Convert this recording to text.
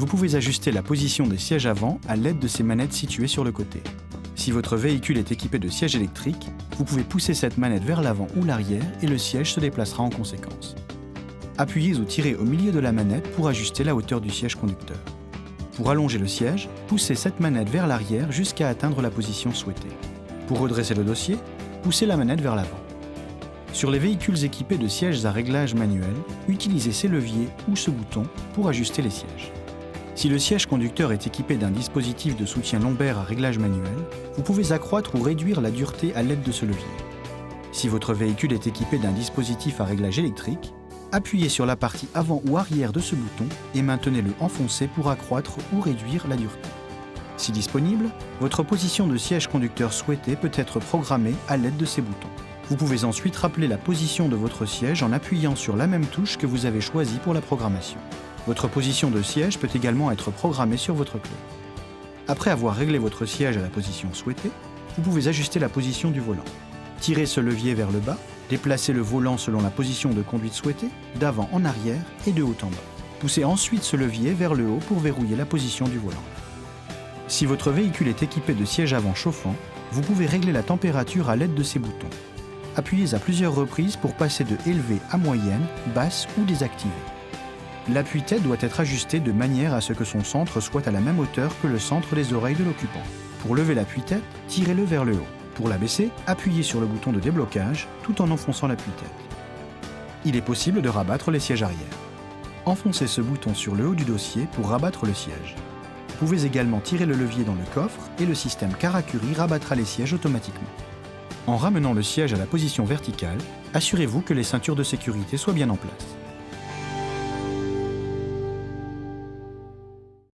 Vous pouvez ajuster la position des sièges avant à l'aide de ces manettes situées sur le côté. Si votre véhicule est équipé de sièges électriques, vous pouvez pousser cette manette vers l'avant ou l'arrière et le siège se déplacera en conséquence. Appuyez ou tirez au milieu de la manette pour ajuster la hauteur du siège conducteur. Pour allonger le siège, poussez cette manette vers l'arrière jusqu'à atteindre la position souhaitée. Pour redresser le dossier, poussez la manette vers l'avant. Sur les véhicules équipés de sièges à réglage manuel, utilisez ces leviers ou ce bouton pour ajuster les sièges. Si le siège conducteur est équipé d'un dispositif de soutien lombaire à réglage manuel, vous pouvez accroître ou réduire la dureté à l'aide de ce levier. Si votre véhicule est équipé d'un dispositif à réglage électrique, appuyez sur la partie avant ou arrière de ce bouton et maintenez-le enfoncé pour accroître ou réduire la dureté. Si disponible, votre position de siège conducteur souhaitée peut être programmée à l'aide de ces boutons. Vous pouvez ensuite rappeler la position de votre siège en appuyant sur la même touche que vous avez choisie pour la programmation. Votre position de siège peut également être programmée sur votre clé. Après avoir réglé votre siège à la position souhaitée, vous pouvez ajuster la position du volant. Tirez ce levier vers le bas, déplacez le volant selon la position de conduite souhaitée, d'avant en arrière et de haut en bas. Poussez ensuite ce levier vers le haut pour verrouiller la position du volant. Si votre véhicule est équipé de sièges avant chauffants, vous pouvez régler la température à l'aide de ces boutons. Appuyez à plusieurs reprises pour passer de élevé à moyenne, basse ou désactivé. L'appui-tête doit être ajusté de manière à ce que son centre soit à la même hauteur que le centre des oreilles de l'occupant. Pour lever l'appui-tête, tirez-le vers le haut. Pour l'abaisser, appuyez sur le bouton de déblocage tout en enfonçant l'appui-tête. Il est possible de rabattre les sièges arrière. Enfoncez ce bouton sur le haut du dossier pour rabattre le siège. Vous pouvez également tirer le levier dans le coffre et le système Karakuri rabattra les sièges automatiquement. En ramenant le siège à la position verticale, assurez-vous que les ceintures de sécurité soient bien en place.